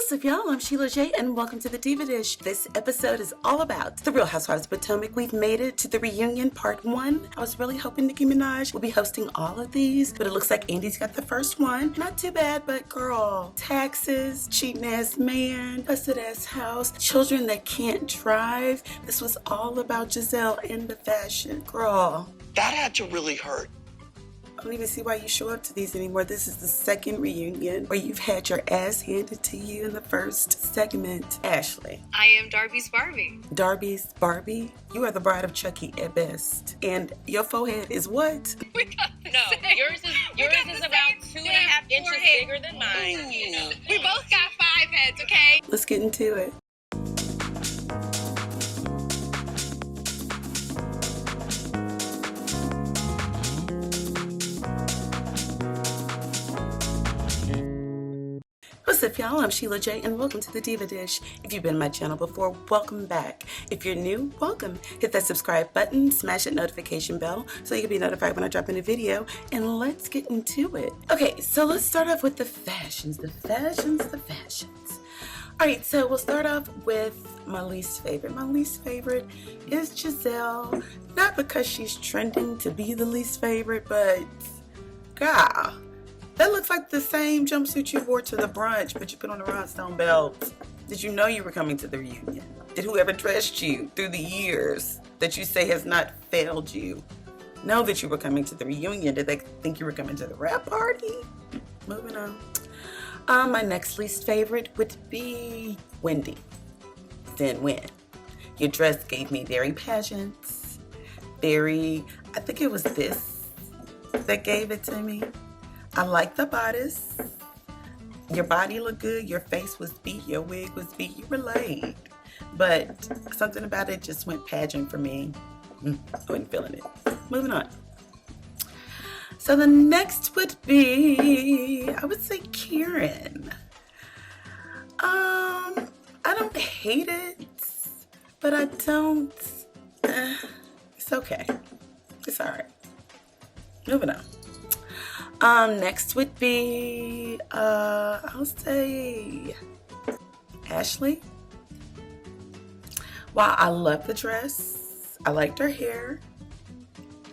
What's up, y'all? I'm Sheila J, and welcome to the Diva Dish. This episode is all about the Real Housewives of Potomac. We've made it to the reunion part 1. I was really hoping Nicki Minaj will be hosting all of these, but it looks like Andy's got the first one. Not too bad, but girl, taxes, cheating ass man, busted ass house, children that can't drive. This was all about Giselle and the fashion. Girl, that had to really hurt. I don't even see why you show up to these anymore. This is the second reunion where you've had your ass handed to you in the first segment. Ashley. I am Darby's Barbie. Darby's Barbie? You are the bride of Chucky at best. And your forehead is what? We got the No, same. yours is about 2.5 inches bigger than mine. You know. We both got 5 heads, okay? Let's get into it. What's up, y'all? I'm Sheila J, and welcome to the Diva Dish. If you've been on my channel before, welcome back. If you're new, welcome. Hit that subscribe button, smash that notification bell so you can be notified when I drop in a video, and let's get into it. Okay, so let's start off with the fashions. All right, so we'll start off with my least favorite. My least favorite is Giselle. Not because she's trending to be the least favorite, but God. That looks like the same jumpsuit you wore to the brunch, but you put on a rhinestone belt. Did you know you were coming to the reunion? Did whoever dressed you through the years that you say has not failed you know that you were coming to the reunion? Did they think you were coming to the rap party? Moving on. My next least favorite would be Wendy. Then when? Your dress gave me very pageant, I think it was this that gave it to me. I like the bodice. Your body looked good. Your face was beat. Your wig was beat. You were laid. But something about it just went pageant for me. I wasn't feeling it. Moving on. So the next would be, I would say Karen. I don't hate it, but I don't. It's okay. It's all right. Moving on. Next would be, I'll say Ashley. Wow, I love the dress. I liked her hair.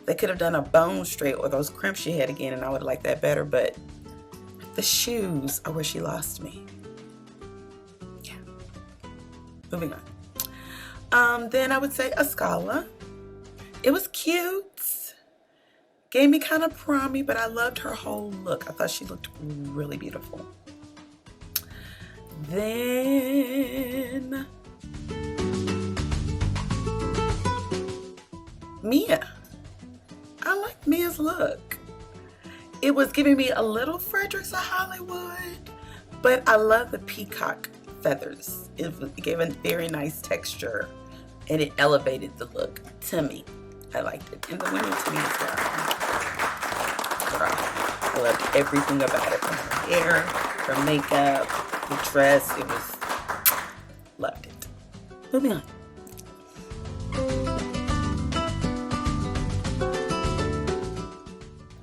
They could have done a bone straight or those crimps she had again, and I would like that better, but the shoes are where she lost me. Yeah. Moving on. Then I would say Ascala. It was cute. Gave me kind of promy, but I loved her whole look. I thought she looked really beautiful. Then Mia. I like Mia's look. It was giving me a little Fredericks of Hollywood, but I love the peacock feathers. It gave a very nice texture, and it elevated the look to me. I liked it. And the women to me as well. I loved everything about it. From her hair, her makeup, the dress. It was, loved it. Moving on.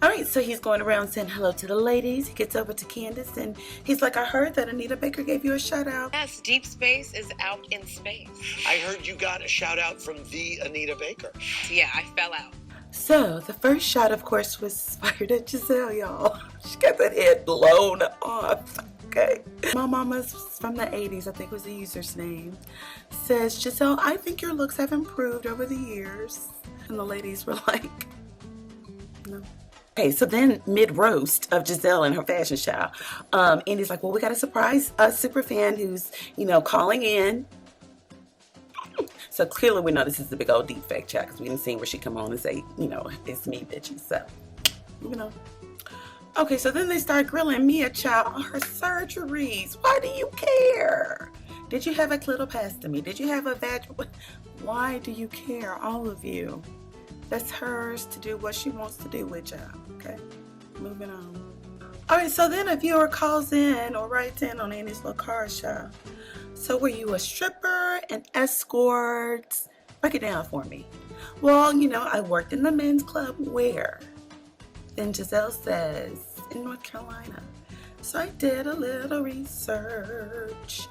Alright, so he's going around saying hello to the ladies. He gets over to Candiace and he's like, I heard that Anita Baker gave you a shout out. Yes, deep space is out in space. I heard you got a shout out from the Anita Baker. Yeah, I fell out. So, the first shot, of course, was fired at Giselle, y'all. She got that head blown off. Okay. My mama's from the 80s, I think was the user's name, says, Giselle, I think your looks have improved over the years. And the ladies were like, no. Okay, so then mid-roast of Giselle and her fashion style, Andy's like, well, we got a surprise super fan who's, calling in. So clearly we know this is the big old deep fake chat because we didn't see where she come on and say, it's me, bitches. So, moving on. Okay, so then they start grilling Mia child on her surgeries. Why do you care? Did you have a clitopastomy? Did you have a vaginal? Why do you care, all of you? That's hers to do what she wants to do with y'all, okay? Moving on. All right, so then a viewer calls in or writes in on Andy's little car show. So were you a stripper, an escort? Break it down for me. Well, I worked in the men's club. Where? Then Giselle says, in North Carolina. So I did a little research.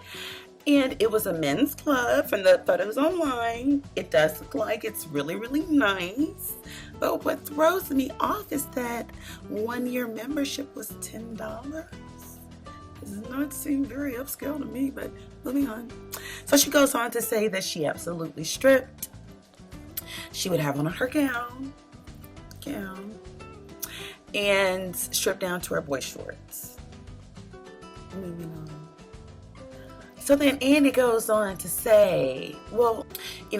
And it was a men's club from the photos online. It does look like it's really, really nice. But what throws me off is that 1 year membership was $10. Does not seem very upscale to me, but moving on. So she goes on to say that she absolutely stripped. She would have on her gown, and stripped down to her boy shorts. Moving on. So then Andy goes on to say, well,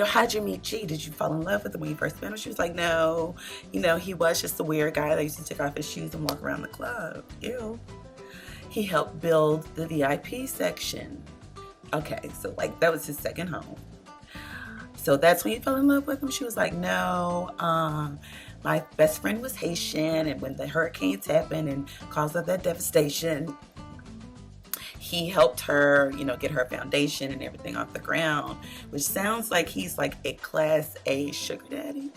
how'd you meet G? Did you fall in love with him when you first met him? She was like, no, he was just a weird guy that used to take off his shoes and walk around the club. Ew. He helped build the VIP section. Okay, so that was his second home. So that's when you fell in love with him? She was like, no, my best friend was Haitian, and when the hurricanes happened and caused all that devastation, he helped her, get her foundation and everything off the ground, which sounds like he's like a class A sugar daddy.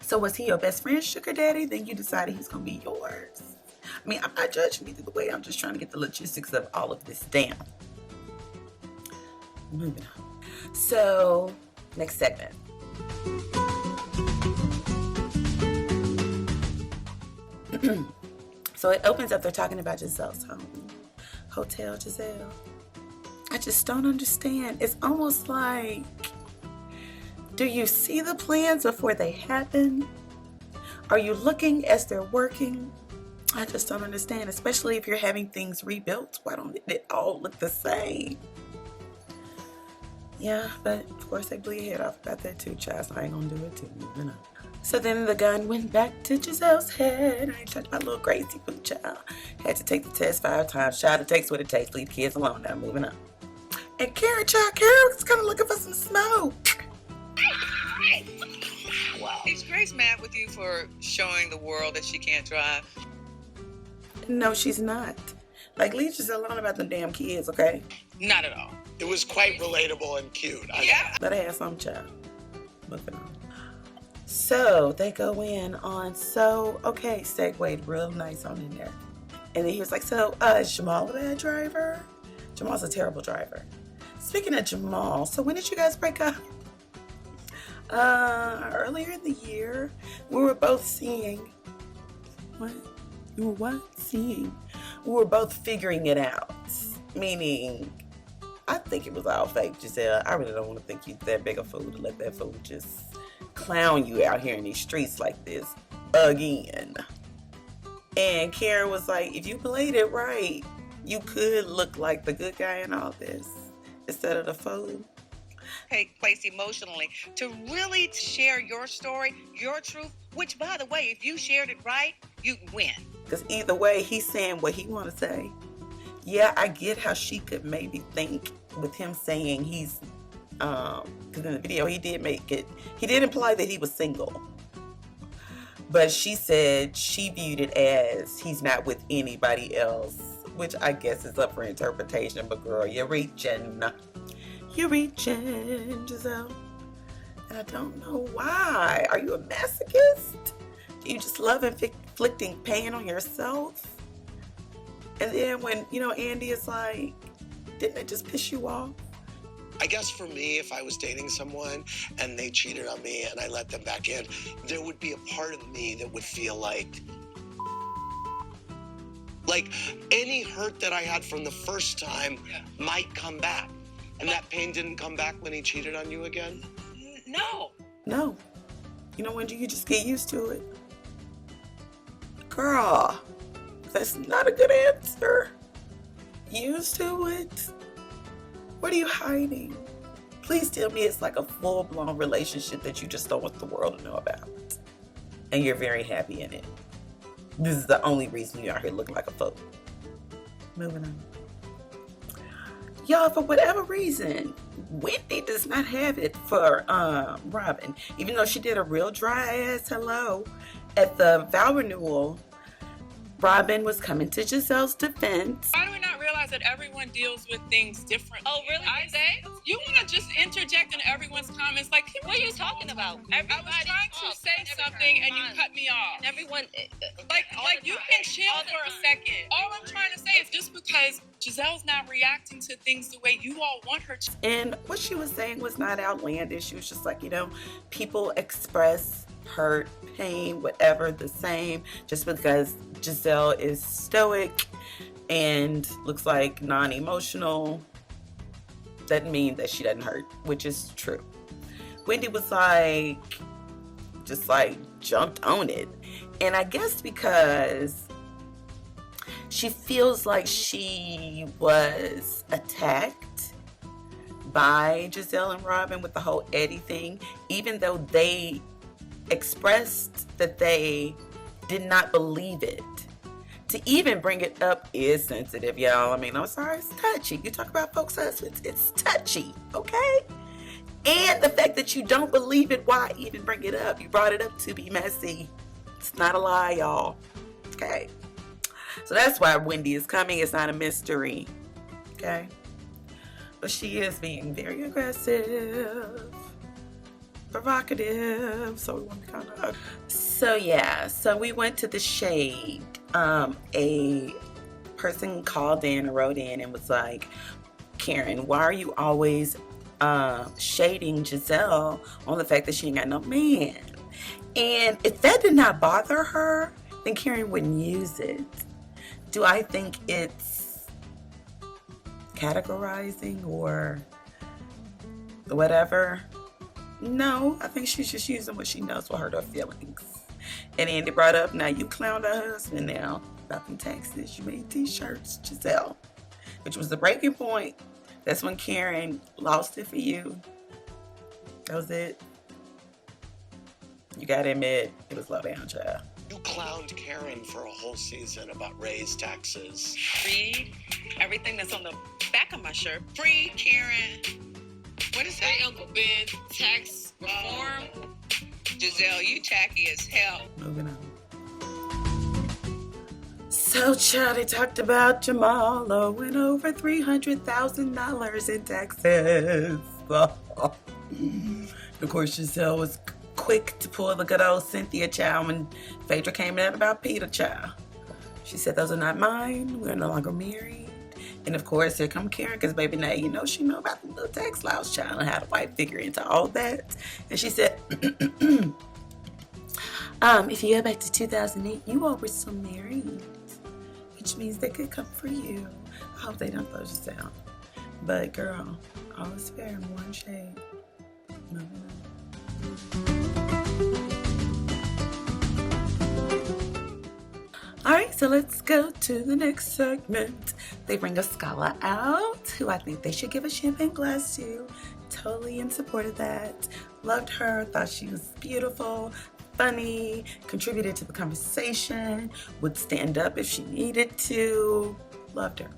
So was he your best friend's sugar daddy? Then you decided he's going to be yours. I mean, I'm not judging either way. I'm just trying to get the logistics of all of this down. Moving on. So, next segment. So it opens up, they're talking about Giselle's home. Hotel Giselle. I just don't understand. It's almost like, do you see the plans before they happen? Are you looking as they're working? I just don't understand, especially if you're having things rebuilt. Why don't it all look the same? Yeah, but of course they blew your head off about that too, child. So I ain't gonna do it too, So then the gun went back to Giselle's head. I ain't talking about little Gracie with the child. Had to take the test 5 times. Child, it takes what it takes. Leave the kids alone now. Moving on. And Carol was kind of looking for some smoke. Wow. Is Grace mad with you for showing the world that she can't drive? No, she's not. Leave Giselle alone about them damn kids, okay? Not at all. It was quite relatable and cute. Yeah. Let her have some, child. Moving on. So they go in on, segued real nice on in there. And then he was like, is Jamal a bad driver? Jamal's a terrible driver. Speaking of Jamal, so when did you guys break up? Earlier in the year, we were both seeing. What? You were what? Seeing. We were both figuring it out. Meaning, I think it was all fake, Giselle. I really don't want to think you're that big a fool to let that fool just clown you out here in these streets like this again. And Karen was like, if you played it right, you could look like the good guy in all this instead of the fool. Take place emotionally to really share your story, your truth, which, by the way, if you shared it right, you win. Because either way, he's saying what he want to say. Yeah, I get how she could maybe think with him saying he's, because in the video he did imply that he was single. But she said she viewed it as he's not with anybody else, which I guess is up for interpretation. But girl, you're reaching, Giselle. And I don't know why. Are you a masochist? Do you just love inflicting pain on yourself? And then when, Andy is like, didn't it just piss you off? I guess for me, if I was dating someone and they cheated on me and I let them back in, there would be a part of me that would feel like any hurt that I had from the first time might come back. And that pain didn't come back when he cheated on you again? No. No. When do you just get used to it? Girl, that's not a good answer. Used to it? What are you hiding? Please tell me it's like a full-blown relationship that you just don't want the world to know about. And you're very happy in it. This is the only reason you're out here looking like a fool. Moving on. Y'all, for whatever reason, Wendy does not have it for Robin. Even though she did a real dry ass hello at the vow renewal, Robin was coming to Giselle's defense. Why do we not realize realize that everyone deals with things differently. Oh, really? You want to just interject in everyone's comments? Like, What are you talking about? I was trying to say something and you cut me off. And everyone, Like you can chill for a second. All I'm trying to say is just because Giselle's not reacting to things the way you all want her to. And what she was saying was not outlandish. She was just like, you know, people express hurt, pain, whatever, the same. Just because Giselle is stoic and looks like non-emotional doesn't mean that she doesn't hurt, which is true. Wendy was like, just like jumped on it. And I guess because she feels like she was attacked by Giselle and Robin with the whole Eddie thing, even though they expressed that they did not believe it. To even bring it up is sensitive, y'all. I mean, I'm sorry, it's touchy. You talk about folks' husbands, it's touchy, okay? And the fact that you don't believe it, why even bring it up? You brought it up to be messy. It's not a lie, y'all. Okay? So that's why Wendy is coming. It's not a mystery. Okay? But she is being very aggressive, provocative. So we want to kind of... So yeah, so we went to the shade. A person called in and wrote in and was like, Karen, why are you always shading Giselle on the fact that she ain't got no man? And if that did not bother her, then Karen wouldn't use it. Do I think it's categorizing or whatever? No, I think she's just using what she knows will hurt her feelings. And Andy brought up, now you clowned her husband now about them taxes. You made t-shirts, Giselle, which was the breaking point. That's when Karen lost it for you. That was it. You gotta admit, it was low down, child. You clowned Karen for a whole season about raised taxes. Read everything that's on the back of my shirt. Free Karen. What is that? Uncle Ben, tax reform. Giselle, you tacky as hell. Moving on. So, child, they talked about Jamal owing over $300,000 in taxes. Of course, Giselle was quick to pull the good old Cynthia child when Phaedra came in about Peter child. She said, those are not mine. We're no longer married. And of course, here come Karen, because baby, now you know she know about the little tax laws, child, and how to white figure into all that. And she said, if you go back to 2008, you all were still married, which means they could come for you. I hope they don't close this down. But girl, all is fair in one shade. Moving on. Alright, so let's go to the next segment. They bring a scholar out who I think they should give a champagne glass to. Totally in support of that. Loved her, thought she was beautiful, funny, contributed to the conversation, would stand up if she needed to. Loved her.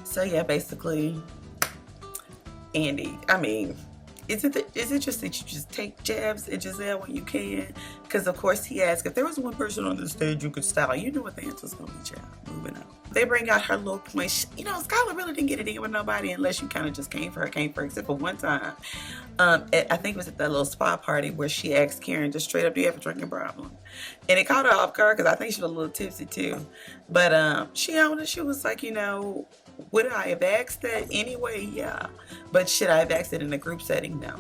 So yeah, basically, Andy, I mean, is it just that you just take jabs at Giselle when you can? Because of course he asked, if there was one person on the stage you could style, you know what the answer's gonna be, child. Moving on. They bring out her little point. You know, Skylar really didn't get it in with nobody unless you kind of just came for her, except for one time. I think it was at that little spa party where she asked Karen just straight up, do you have a drinking problem? And it caught her off guard because I think she was a little tipsy too. But she owned it. She was like, you know, would I have asked that anyway? Yeah. But should I have asked it in a group setting? No.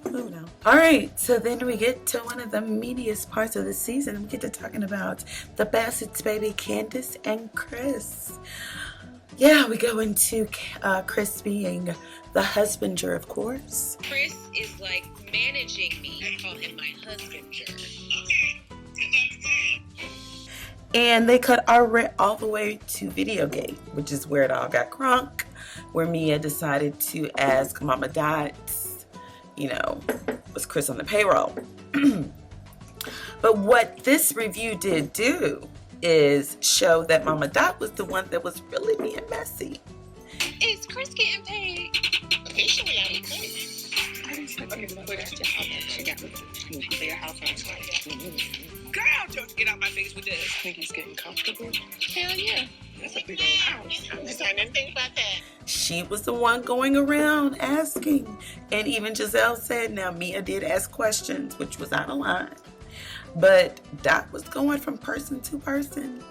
Moving on. All right, so then we get to one of the meatiest parts of the season. We get to talking about the Bassett's baby, Candiace and Chris. Yeah, we go into Chris being the husbander, of course. Chris is like managing me. I call him my husbander. And they cut all the way to Videogate, which is where it all got crunk, where Mia decided to ask Mama Dot, you know, was Chris on the payroll? But what this review did do is show that Mama Dot was the one that was really being messy. Is Chris getting paid? Officially, I would think. Girl, don't get out my face with this. Think he's getting comfortable? Hell yeah. That's a big old house. I didn't think about that. She was the one going around asking. And even Giselle said, now Mia did ask questions, which was out of line. But Dot was going from person to person.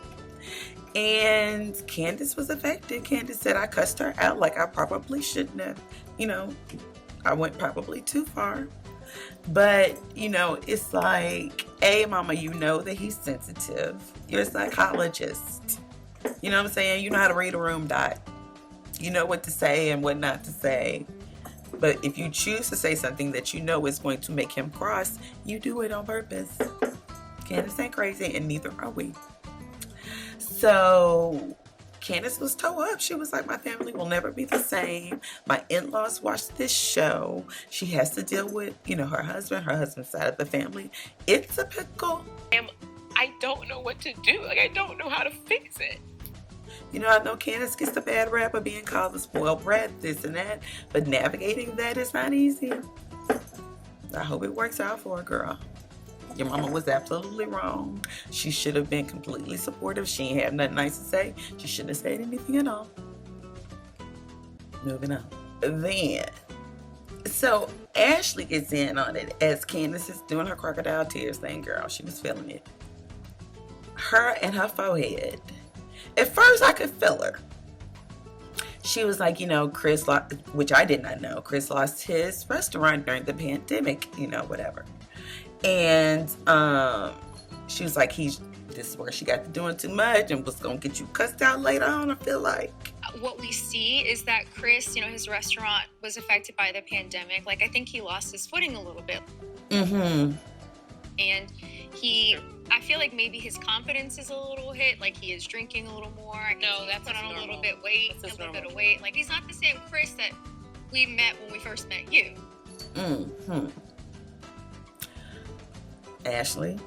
And Candiace was affected. Candiace said, I cussed her out like I probably shouldn't have. You know, I went probably too far. But, you know, it's like, hey, mama, you know that he's sensitive. You're a psychologist. You know what I'm saying? You know how to read a room, Dot. You know what to say and what not to say. But if you choose to say something that you know is going to make him cross, you do it on purpose. Candiace ain't crazy, and neither are we. So Candiace was toe up. She was like, my family will never be the same. My in-laws watch this show. She has to deal with, you know, her husband's side of the family. It's a pickle. I don't know what to do. Like, I don't know how to fix it. You know, I know Candiace gets the bad rap of being called a spoiled brat, this and that, but navigating that is not easy. I hope it works out for her, girl. Your mama was absolutely wrong. She should have been completely supportive. She ain't have nothing nice to say. She shouldn't have said anything at all. Moving on. Then, so Ashley gets in on it as Candiace is doing her crocodile tears thing, girl. She was feeling it. Her and her forehead. At first, I could feel her. She was like, you know, Chris lost, which I did not know. Chris lost his restaurant during the pandemic, you know, whatever. And she was like, this is where she got to doing too much and was going to get you cussed out later on, I feel like. What we see is that Chris, you know, his restaurant was affected by the pandemic. Like, I think he lost his footing a little bit. Mm-hmm. And I feel like maybe his confidence is a little hit. Like, he is drinking a little more. No, that's put on normal. a little bit weight, That's a little normal. bit of weight. Like, he's not the same Chris that we met when we first met you. Mm-hmm. Ashley,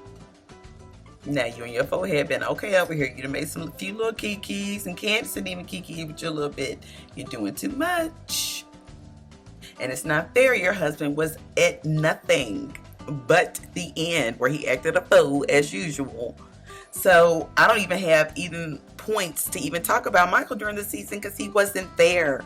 now you and your forehead been okay over here. You done made a few little kikis, and Candiace didn't even kiki with you a little bit. You're doing too much. And it's not fair. Your husband was at nothing but the end where he acted a fool as usual. So I don't even have even points to even talk about Michael during the season because he wasn't there.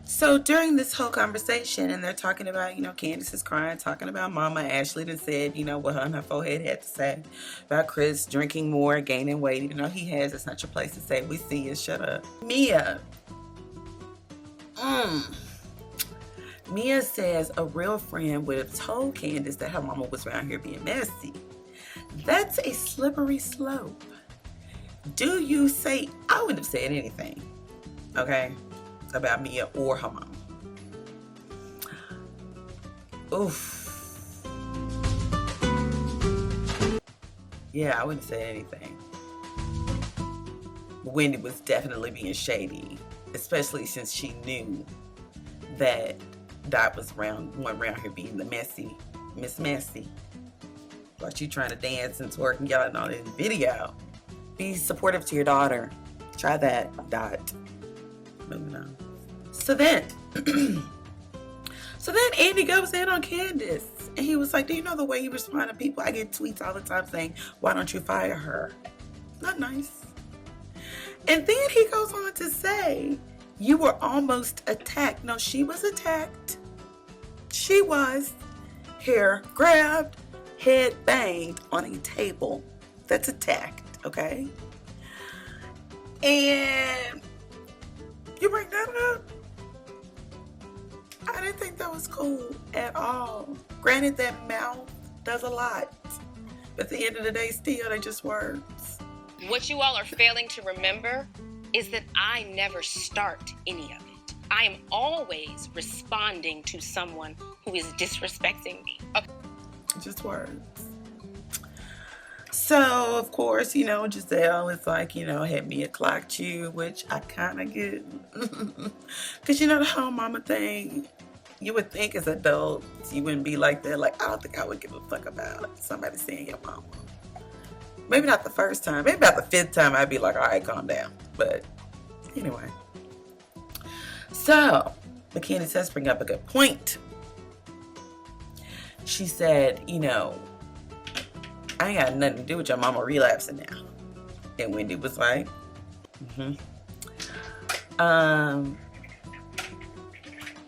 So during this whole conversation, and they're talking about, you know, Candiace is crying, talking about mama. Ashley done said, you know, what her and her forehead had to say about Chris drinking more, gaining weight, even though he has. It's not your place to say. We see it. Shut up. Mia. Mia says a real friend would have told Candiace that her mama was around here being messy. That's a slippery slope. Do you say, I wouldn't have said anything, okay, about Mia or her mama. Oof. Yeah, I wouldn't say anything. Wendy was definitely being shady, especially since she knew that Dot was one around here being the messy, Miss Messy. While you trying to dance and twerk and yelling on in the video. Be supportive to your daughter. Try that, Dot. Moving on. So then Andy goes in on Candiace. And he was like, do you know the way you respond to people? I get tweets all the time saying, why don't you fire her? Not nice. And then he goes on to say, you were almost attacked. No, she was attacked. She was. Hair grabbed, head banged on a table. That's attacked, okay? And you bring that up? I didn't think that was cool at all. Granted, that mouth does a lot. But at the end of the day, still, they're just words. What you all are failing to remember is that I never start any of it. I am always responding to someone who is disrespecting me. Okay. Just words. So, of course, you know, Giselle is like, you know, had Mia clocked you, which I kind of get. Because, you know, the whole mama thing, you would think as adults, you wouldn't be like that. Like, I don't think I would give a fuck about somebody saying your mama. Maybe not the first time. Maybe about the fifth time, I'd be like, all right, calm down. But anyway. So, McKinney says bring up a good point. She said, you know, I ain't got nothing to do with your mama relapsing now. And Wendy was like,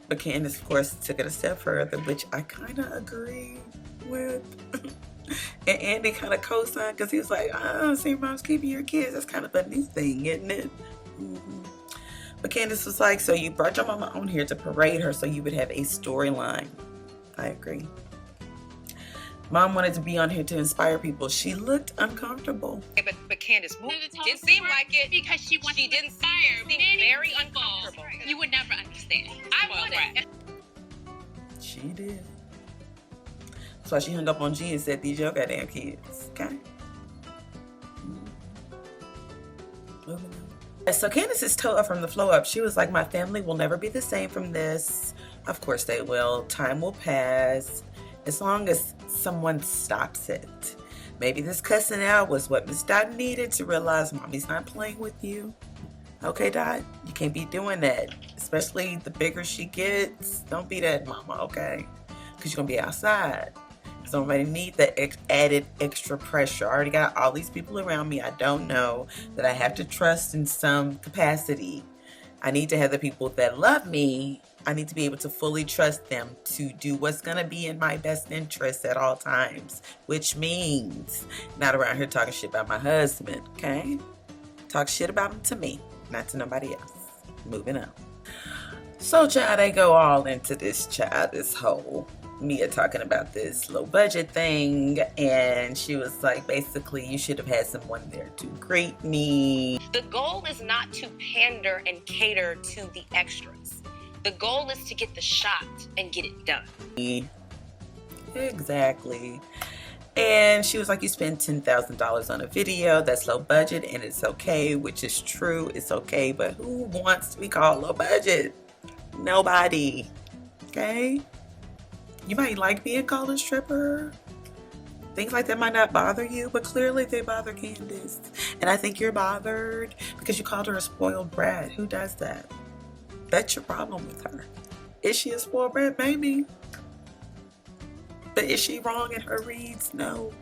but Candiace, of course, took it a step further, which I kind of agree with. And Andy kind of co-signed because he was like, oh, see, mom's keeping your kids. That's kind of a new thing, isn't it? But Candiace was like, so you brought your mama on here to parade her so you would have a storyline. I agree. Mom wanted to be on here to inspire people. She looked uncomfortable. But Candiace didn't seem like it because she didn't seem very uncomfortable. You would never understand. I wouldn't. She did. That's why she hung up on G and said, these your goddamn kids. Okay? Moving on. So Candiace's toe up from the flow up. She was like, my family will never be the same from this. Of course they will. Time will pass. As long as someone stops it. Maybe this cussing out was what Miss Dot needed to realize mommy's not playing with you. Okay, Dot? You can't be doing that. Especially the bigger she gets. Don't be that mama, okay? Because you're going to be outside. Because I don't really need that added extra pressure. I already got all these people around me I don't know that I have to trust in some capacity. I need to have the people that love me. I need to be able to fully trust them to do what's going to be in my best interest at all times, which means not around here talking shit about my husband, okay? Talk shit about him to me, not to nobody else. Moving on. So, child, they go all into this, child, this whole Mia talking about this low budget thing, and she was like, basically, you should have had someone there to greet me. The goal is not to pander and cater to the extras. The goal is to get the shot and get it done. Exactly. And she was like, you spend $10,000 on a video, that's low budget, and it's okay, which is true, it's okay, but who wants to be called low budget? Nobody. Okay? You might like being called a stripper. Things like that might not bother you, but clearly they bother Candiace. And I think you're bothered because you called her a spoiled brat. Who does that? That's your problem with her. Is she a spoiled brat? Maybe. But is she wrong in her reads? No.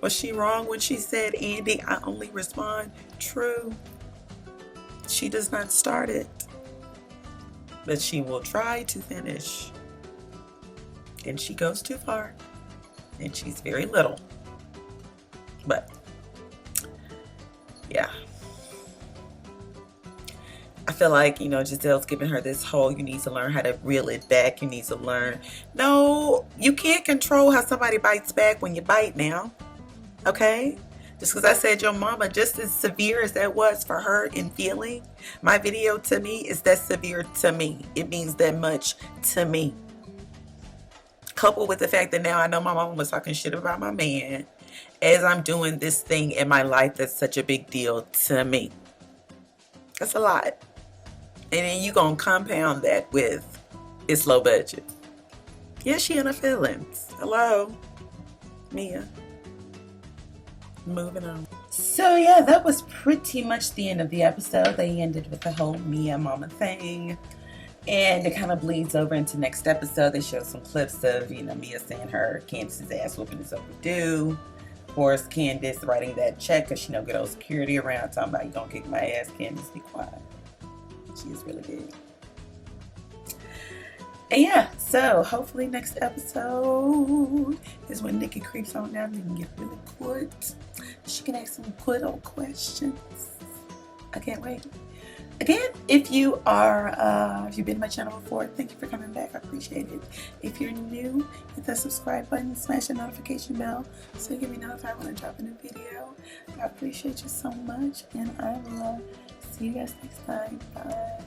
Was she wrong when she said, Andy, I only respond? True. She does not start it. But she will try to finish. And she goes too far. And she's very little. But, yeah. I feel like, you know, Giselle's giving her this whole, you need to learn how to reel it back. You need to learn. No, you can't control how somebody bites back when you bite now. Okay? Just because I said your mama, just as severe as that was for her in feeling, my video to me is that severe to me. It means that much to me. Coupled with the fact that now I know my mama was talking shit about my man as I'm doing this thing in my life that's such a big deal to me. That's a lot. And then you gonna compound that with it's low budget. Yeah, she in her feelings. Hello, Mia. Moving on. So yeah, that was pretty much the end of the episode. They ended with the whole Mia mama thing. And it kind of bleeds over into next episode. They show some clips of, you know, Mia saying her Candiace's ass whooping is overdue. Of course, Candiace writing that check because she know good old security around talking about you don't kick my ass, Candiace, be quiet. She is really big. And yeah, so hopefully next episode is when Nikki creeps on down and can get really good. She can ask some good old questions. I can't wait. Again, if you've been to my channel before, thank you for coming back. I appreciate it. If you're new, hit that subscribe button, smash the notification bell so you get me notified when I drop a new video. I appreciate you so much, and I will see you guys next time. Bye.